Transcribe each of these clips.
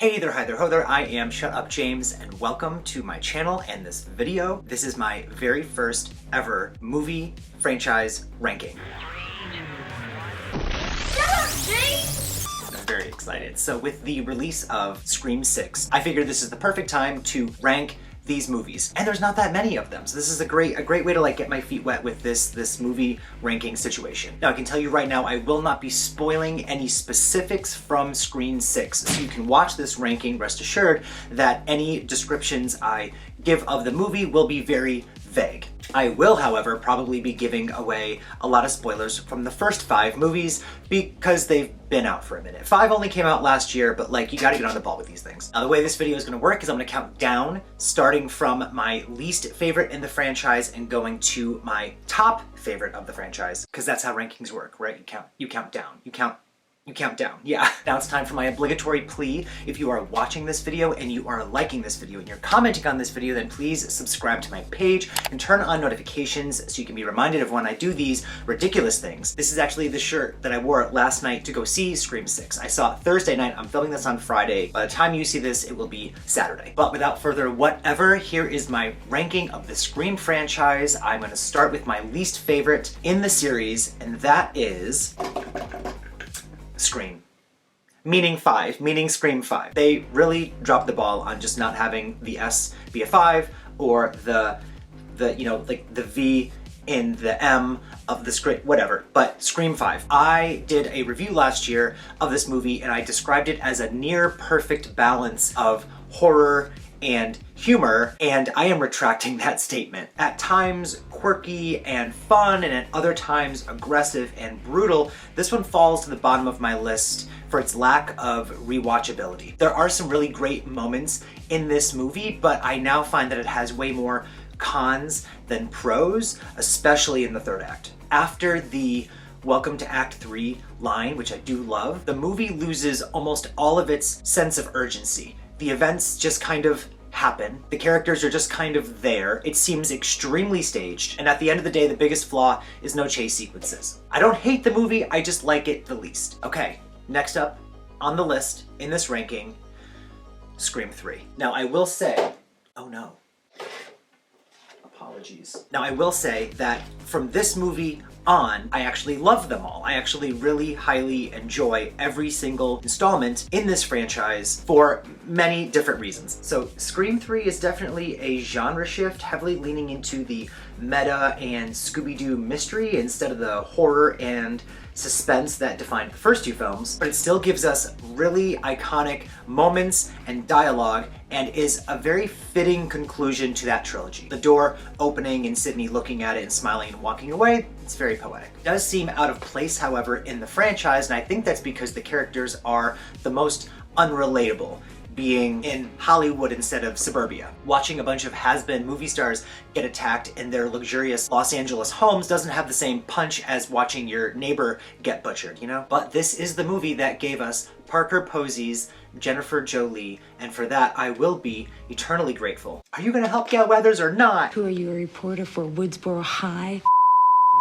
Hey there, hi there, ho there, I am Shut Up James, and welcome to my channel and this video. This is my very first ever movie franchise ranking. Shut up, James! I'm very excited. So with the release of Scream 6, I figured this is the perfect time to rank these movies, and there's not that many of them, so this is a great way to get my feet wet with this movie ranking situation. Now I can tell you right now, I will not be spoiling any specifics from Scream 6, so you can watch this ranking, rest assured that any descriptions I give of the movie will be very vague. I will, however, probably be giving away a lot of spoilers from the first 5 movies because they've been out for a minute. 5 only came out last year, but you gotta get on the ball with these things. Now the way this video is gonna work is I'm gonna count down, starting from my least favorite in the franchise and going to my top favorite of the franchise, because that's how rankings work, right? You count down. You count down, yeah. Now it's time for my obligatory plea. If you are watching this video and you are liking this video and you're commenting on this video, then please subscribe to my page and turn on notifications so you can be reminded of when I do these ridiculous things. This is actually the shirt that I wore last night to go see Scream 6. I saw it Thursday night. I'm filming this on Friday. By the time you see this, it will be Saturday. But without further whatever, here is my ranking of the Scream franchise. I'm gonna start with my least favorite in the series, and that is Scream. Meaning Scream 5. They really dropped the ball on just not having the S be a 5 or the V in the M of the script, whatever, but Scream 5. I did a review last year of this movie and I described it as a near perfect balance of horror and humor, and I am retracting that statement. At times quirky and fun, and at other times aggressive and brutal, this one falls to the bottom of my list for its lack of rewatchability. There are some really great moments in this movie, but I now find that it has way more cons than pros, especially in the third act. After the "Welcome to Act 3" line, which I do love, the movie loses almost all of its sense of urgency. The events just kind of happen. The characters are just kind of there. It seems extremely staged. And at the end of the day, the biggest flaw is no chase sequences. I don't hate the movie, I just like it the least. Okay, next up on the list in this ranking, Scream 3. Now I will say, oh no. Apologies. Now I will say that from this movie on, I actually love them all. I actually really highly enjoy every single installment in this franchise for many different reasons. So Scream 3 is definitely a genre shift, heavily leaning into the meta and Scooby-Doo mystery instead of the horror and suspense that defined the first 2 films, but it still gives us really iconic moments and dialogue and is a very fitting conclusion to that trilogy. The door opening and Sydney looking at it and smiling and walking away, it's very poetic. It does seem out of place, however, in the franchise, and I think that's because the characters are the most unrelatable, being in Hollywood instead of suburbia. Watching a bunch of has-been movie stars get attacked in their luxurious Los Angeles homes doesn't have the same punch as watching your neighbor get butchered, you know? But this is the movie that gave us Parker Posey's Jennifer Jolie, and for that I will be eternally grateful. Are you gonna help Gail Weathers or not? Who are you, a reporter for Woodsboro High?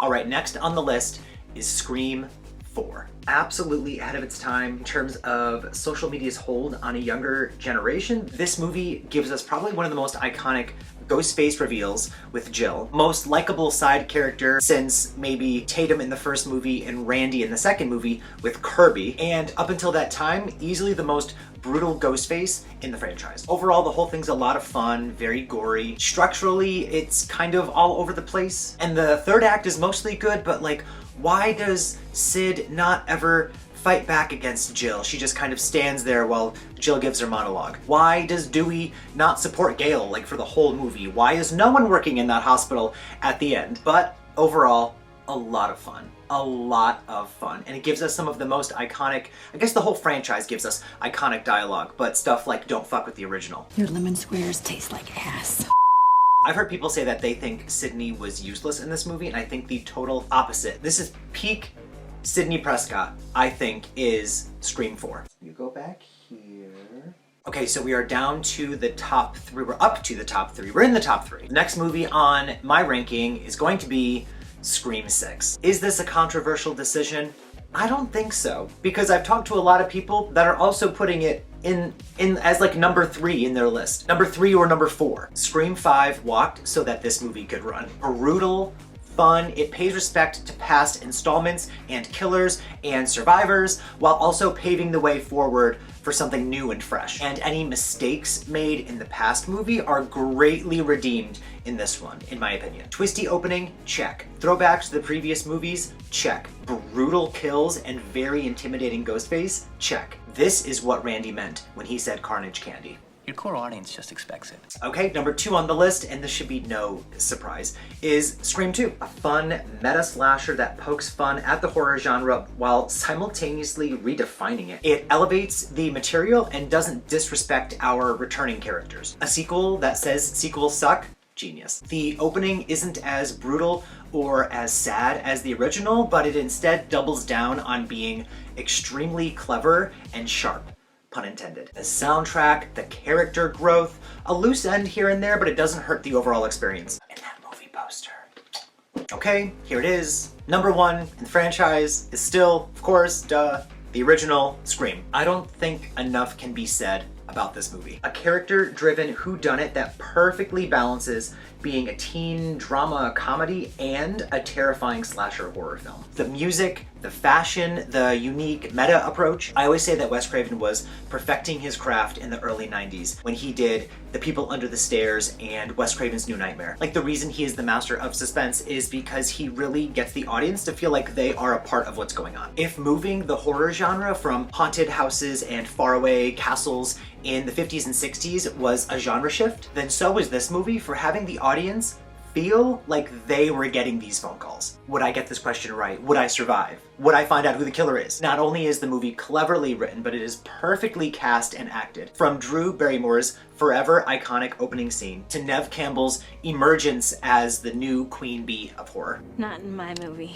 Alright, next on the list is Scream 4. Absolutely ahead of its time in terms of social media's hold on a younger generation. This movie gives us probably one of the most iconic Ghostface reveals with Jill. Most likable side character since maybe Tatum in the first movie and Randy in the second movie with Kirby. And up until that time, easily the most brutal Ghostface in the franchise. Overall, the whole thing's a lot of fun, very gory. Structurally, it's kind of all over the place. And the third act is mostly good, but why does Sid not ever fight back against Jill? She just kind of stands there while Jill gives her monologue. Why does Dewey not support Gail for the whole movie? Why is no one working in that hospital at the end? But overall, a lot of fun. A lot of fun. And it gives us some of the most iconic, I guess the whole franchise gives us iconic dialogue, but stuff like "Don't fuck with the original." Your lemon squares taste like ass. I've heard people say that they think Sydney was useless in this movie, and I think the total opposite. This is peak Sydney Prescott, I think, is Scream 4. You go back here. Okay, so we are down to the top 3. We're up to the top 3. We're in the top 3. The next movie on my ranking is going to be Scream 6. Is this a controversial decision? I don't think so, because I've talked to a lot of people that are also putting it in as like number 3 in their list. Number 3 or number 4. Scream 5 walked so that this movie could run. Brutal, fun, it pays respect to past installments and killers and survivors while also paving the way forward for something new and fresh. And any mistakes made in the past movie are greatly redeemed in this one, in my opinion. Twisty opening, check. Throwbacks to the previous movies, check. Brutal kills and very intimidating Ghostface, check. This is what Randy meant when he said carnage candy. Your core audience just expects it. Okay, number 2 on the list, and this should be no surprise, is Scream 2. A fun meta slasher that pokes fun at the horror genre while simultaneously redefining it. It elevates the material and doesn't disrespect our returning characters. A sequel that says sequels suck? Genius. The opening isn't as brutal or as sad as the original, but it instead doubles down on being extremely clever and sharp. Pun intended. The soundtrack, the character growth, a loose end here and there, but it doesn't hurt the overall experience. And that movie poster. Okay, here it is. Number 1 in the franchise is still, of course, the original Scream. I don't think enough can be said about this movie. A character-driven whodunit that perfectly balances being a teen drama comedy and a terrifying slasher horror film. The music, the fashion, the unique meta approach. I always say that Wes Craven was perfecting his craft in the early 90s when he did The People Under the Stairs and Wes Craven's New Nightmare. Like, the reason he is the master of suspense is because he really gets the audience to feel like they are a part of what's going on. If moving the horror genre from haunted houses and faraway castles in the 50s and 60s was a genre shift, then so is this movie for having the audience feel like they were getting these phone calls. Would I get this question right? Would I survive? Would I find out who the killer is? Not only is the movie cleverly written, but it is perfectly cast and acted. From Drew Barrymore's forever iconic opening scene to Neve Campbell's emergence as the new queen bee of horror. Not in my movie.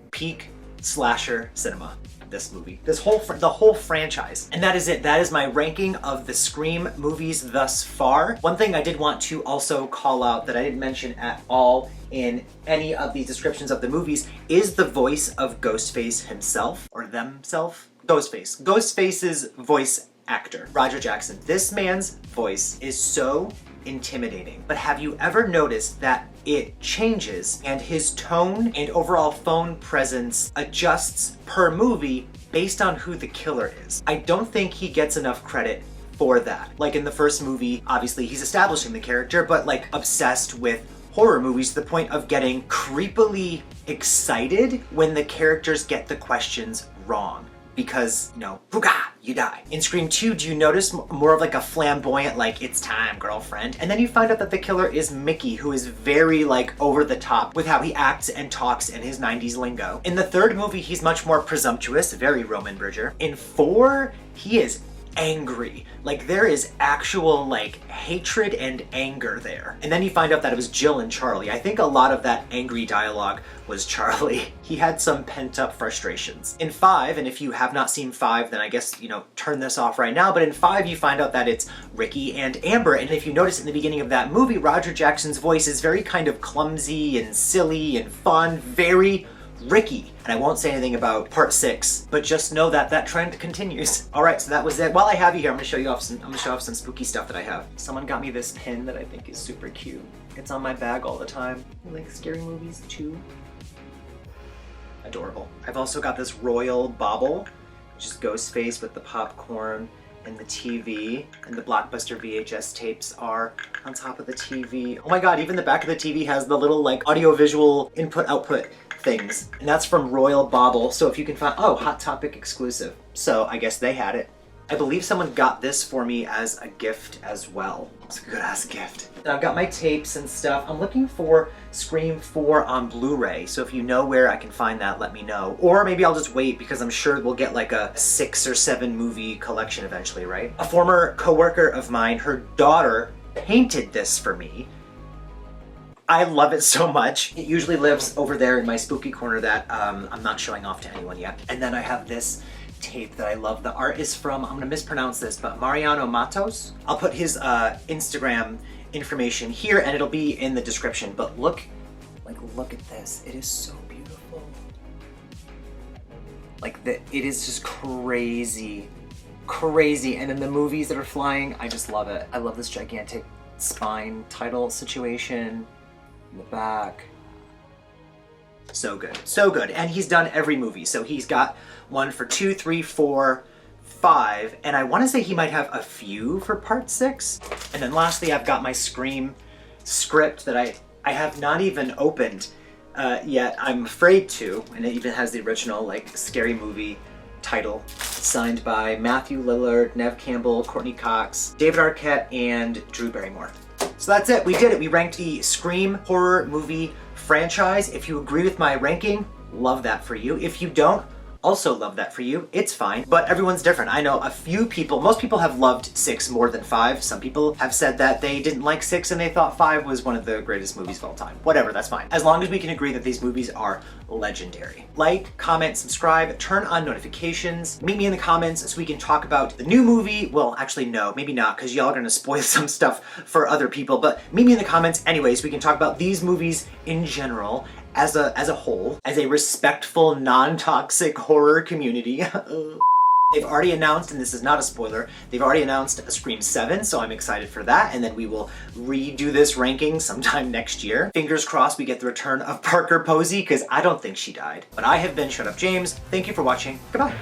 Peak slasher cinema. This movie, the whole franchise. And that is it. That is my ranking of the Scream movies thus far. One thing I did want to also call out that I didn't mention at all in any of the descriptions of the movies is the voice of Ghostface himself, or themself. Ghostface. Ghostface's voice actor, Roger Jackson. This man's voice is so intimidating. But have you ever noticed that it changes and his tone and overall phone presence adjusts per movie based on who the killer is? I don't think he gets enough credit for that. Like in the first movie, obviously he's establishing the character, but like obsessed with horror movies to the point of getting creepily excited when the characters get the questions wrong. Because, you know, booga, you die. In Scream 2, do you notice more of like a flamboyant, like, it's time, girlfriend? And then you find out that the killer is Mickey, who is very, like, over the top with how he acts and talks in his 90s lingo. In the third movie, he's much more presumptuous, very Roman Bridger. In 4, he is angry. Like, there is actual, like, hatred and anger there. And then you find out that it was Jill and Charlie. I think a lot of that angry dialogue was Charlie. He had some pent-up frustrations. In 5, and if you have not seen 5, then I guess, you know, turn this off right now, but in 5 you find out that it's Ricky and Amber, and if you notice in the beginning of that movie, Roger Jackson's voice is very kind of clumsy and silly and fun, very Ricky. And I won't say anything about part 6, but just know that that trend continues. All right, so that was it. While I have you here, I'm gonna show off some spooky stuff that I have. Someone got me this pin that I think is super cute. It's on my bag all the time. You like scary movies too? Adorable. I've also got this royal bauble, which is Ghostface with the popcorn and the TV, and the Blockbuster VHS tapes are on top of the TV. Oh my god, even the back of the TV has the little like audio-visual input-output things. And that's from Royal Bauble, so if you can find, oh, Hot Topic exclusive. So I guess they had it. I believe someone got this for me as a gift as well. It's a good ass gift. And I've got my tapes and stuff. I'm looking for Scream 4 on Blu-ray, so if you know where I can find that, let me know. Or maybe I'll just wait because I'm sure we'll get like a 6 or 7 movie collection eventually, right? A former coworker of mine, her daughter painted this for me. I love it so much. It usually lives over there in my spooky corner that I'm not showing off to anyone yet. And then I have this tape that I love. The art is from, I'm gonna mispronounce this, but Mariano Matos. I'll put his Instagram information here and it'll be in the description, but look at this. It is so beautiful. Like, it is just crazy crazy. And then the movies that are flying, I just love it. I love this gigantic spine title situation in the back. So good, so good. And he's done every movie. So he's got one for 2, 3, 4, 5, and I want to say he might have a few for part 6. And then lastly, I've got my Scream script that I have not even opened yet. I'm afraid to, and it even has the original like scary movie title, signed by Matthew Lillard, Nev Campbell, Courtney Cox, David Arquette, and Drew Barrymore. So that's it, we did it. We ranked the Scream horror movie franchise. If you agree with my ranking, love that for you. If you don't, also love that for you. It's fine, but everyone's different. I know a few people, most people have loved 6 more than 5. Some people have said that they didn't like 6 and they thought 5 was one of the greatest movies of all time. Whatever, that's fine. As long as we can agree that these movies are legendary. Like, comment, subscribe, turn on notifications. Meet me in the comments so we can talk about the new movie. Well, actually no, maybe not, because y'all are gonna spoil some stuff for other people, but meet me in the comments anyways. We can talk about these movies in general, as a whole, as a respectful, non-toxic horror community. They've already announced, and this is not a spoiler, they've already announced a Scream 7, so I'm excited for that, and then we will redo this ranking sometime next year. Fingers crossed we get the return of Parker Posey, because I don't think she died. But I have been Shut Up James. Thank you for watching. Goodbye.